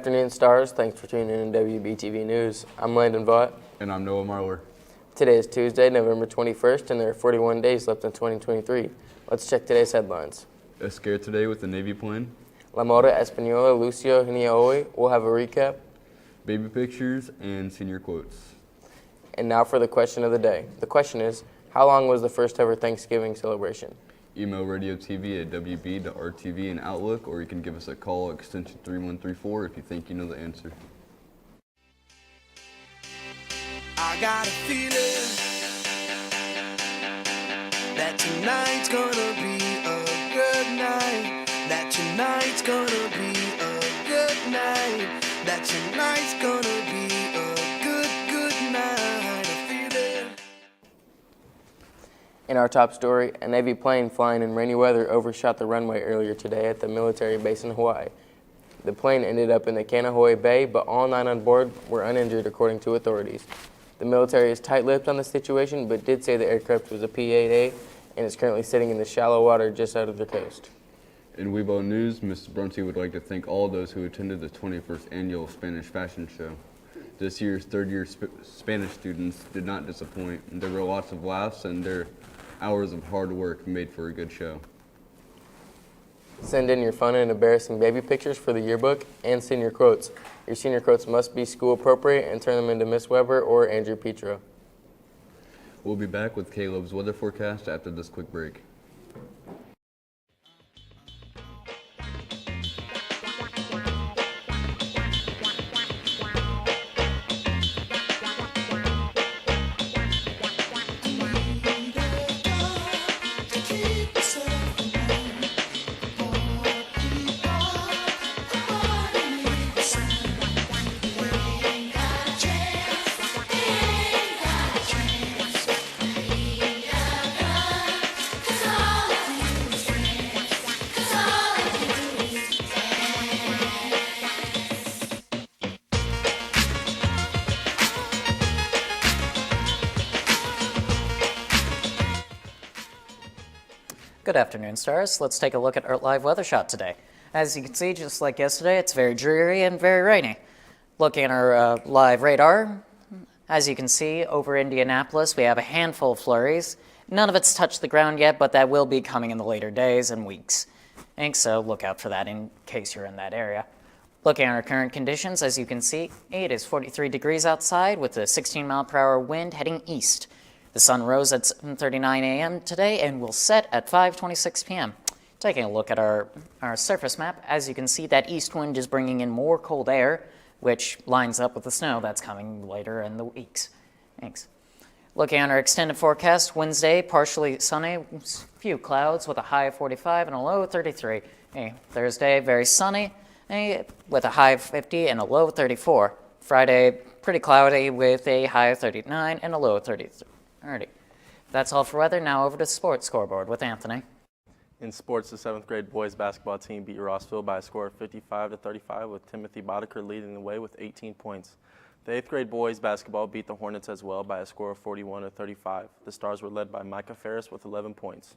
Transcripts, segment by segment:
afternoon, Stars. Thanks for tuning in to WBTV News. I'm Landon Vaught. And I'm Noah Marler. Today is Tuesday, November 21st, and there are 41 days left in 2023. Let's check today's headlines. Escare today with the Navy plane. La Moda Española Lucio Hiniaoi will have a recap. Baby pictures and senior quotes. And now for the question of the day. The question is, how long was the first ever Thanksgiving celebration? Email Radio TV at WB.RTV and Outlook, or you can give us a call, extension 3134, if you think you know the answer. I got a feeling that tonight's gonna be a good night. That tonight's gonna be a good night. That tonight's gonna be a good night. I feel it. In our top story, a Navy plane flying in rainy weather overshot the runway earlier today at the military base in Hawaii. The plane ended up in the Kaneohe Bay, but all 9 on board were uninjured, according to authorities. The military is tight-lipped on the situation, but did say the aircraft was a P-8A and is currently sitting in the shallow water just out of the coast. In Weibo News, Mrs. Brunty would like to thank all those who attended the 21st Annual Spanish Fashion Show. This year's third-year Spanish students did not disappoint. There were lots of laughs, and their hours of hard work made for a good show. Send in your fun and embarrassing baby pictures for the yearbook and senior quotes. Your senior quotes must be school appropriate and turn them into Miss Weber or Andrew Petro. We'll be back with Caleb's weather forecast after this quick break. Good afternoon, Stars. Let's take a look at our live weather shot today. As you can see, just like yesterday, it's very dreary and very rainy. Looking at our live radar, as you can see, over Indianapolis, we have a handful of flurries. None of it's touched the ground yet, but that will be coming in the later days and weeks. And so look out for that in case you're in that area. Looking at our current conditions, as you can see, it is 43 degrees outside with a 16-mile-per-hour wind heading east. The sun rose at 7:39 a.m. today and will set at 5:26 p.m. Taking a look at our surface map, as you can see, that east wind is bringing in more cold air, which lines up with the snow that's coming later in the weeks. Thanks. Looking at our extended forecast, Wednesday, partially sunny, few clouds with a high of 45 and a low of 33. Thursday, very sunny with a high of 50 and a low of 34. Friday, pretty cloudy with a high of 39 and a low of 33. Alrighty. That's all for weather. Now over to Sports Scoreboard with Anthony. In sports, the 7th grade boys basketball team beat Rossville by a score of 55-35 with Timothy Boddicker leading the way with 18 points. The 8th grade boys basketball beat the Hornets as well by a score of 41-35. The Stars were led by Micah Ferris with 11 points.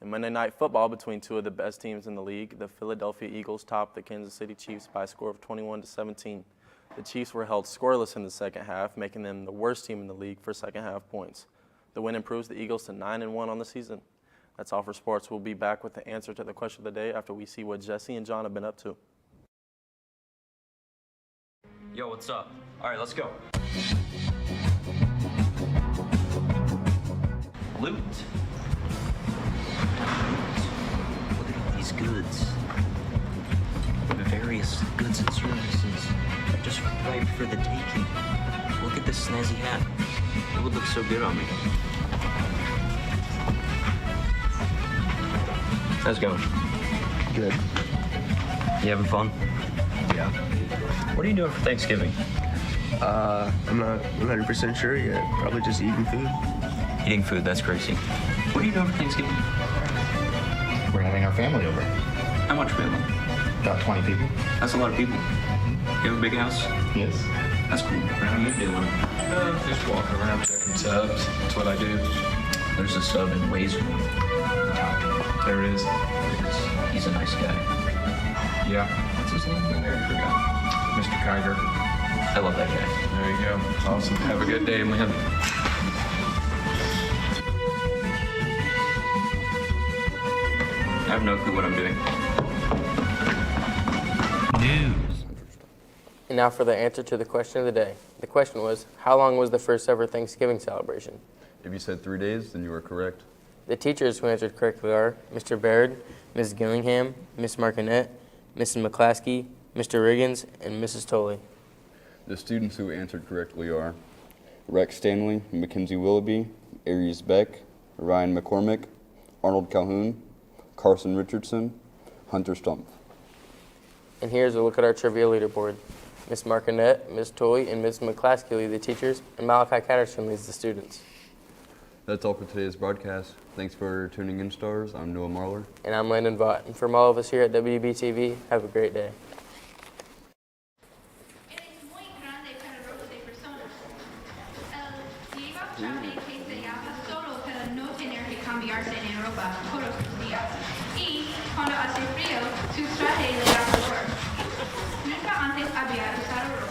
In Monday night football between two of the best teams in the league, the Philadelphia Eagles topped the Kansas City Chiefs by a score of 21-17. The Chiefs were held scoreless in the second half, making them the worst team in the league for second half points. The win improves the Eagles to 9-1 on the season. That's all for sports. We'll be back with the answer to the question of the day after we see what Jesse and John have been up to. Yo, what's up? All right, let's go. Loot. Look at all these goods. Various goods and services just ripe for the taking. Look at this snazzy hat. It would look so good on me. How's it going? Good. You having fun? Yeah. What are you doing for Thanksgiving? I'm not 100% sure yet. Probably just eating food. Eating food, that's crazy. What are you doing for Thanksgiving? We're having our family over. How much family? About 20 people. That's a lot of people. You have a big house? Yes. That's cool. How are you doing? Just walking around checking subs. That's what I do. There's a sub in Waze. There is. He's a nice guy. Yeah, What's his name? I already forgot. Mr. Kiger. I love that guy. There you go. Awesome. Have a good day, Lynn. I have no clue what I'm doing. News. And now for the answer to the question of the day. The question was, how long was the first ever Thanksgiving celebration? If you said 3 days, then you are correct. The teachers who answered correctly are Mr. Baird, Ms. Gillingham, Ms. Markinette, Mrs. McClaskey, Mr. Riggins, and Mrs. Tolley. The students who answered correctly are Rex Stanley, Mackenzie Willoughby, Aries Beck, Ryan McCormick, Arnold Calhoun, Carson Richardson, Hunter Stumpf. And here's a look at our trivia leaderboard. Ms. Markinette, Ms. Tolley, and Ms. McClaskey lead the teachers, and Malachi Catterson leads the students. That's all for today's broadcast. Thanks for tuning in, Stars. I'm Noah Marler. And I'm Landon Vaught. And from all of us here at WBTV, have a great day. Eres muy grande para robots de personas. El lleva traje que se llama solo para no tener que cambiarse en ropa todos los días. Y cuando hace frío, su traje le da calor. Nunca antes había usado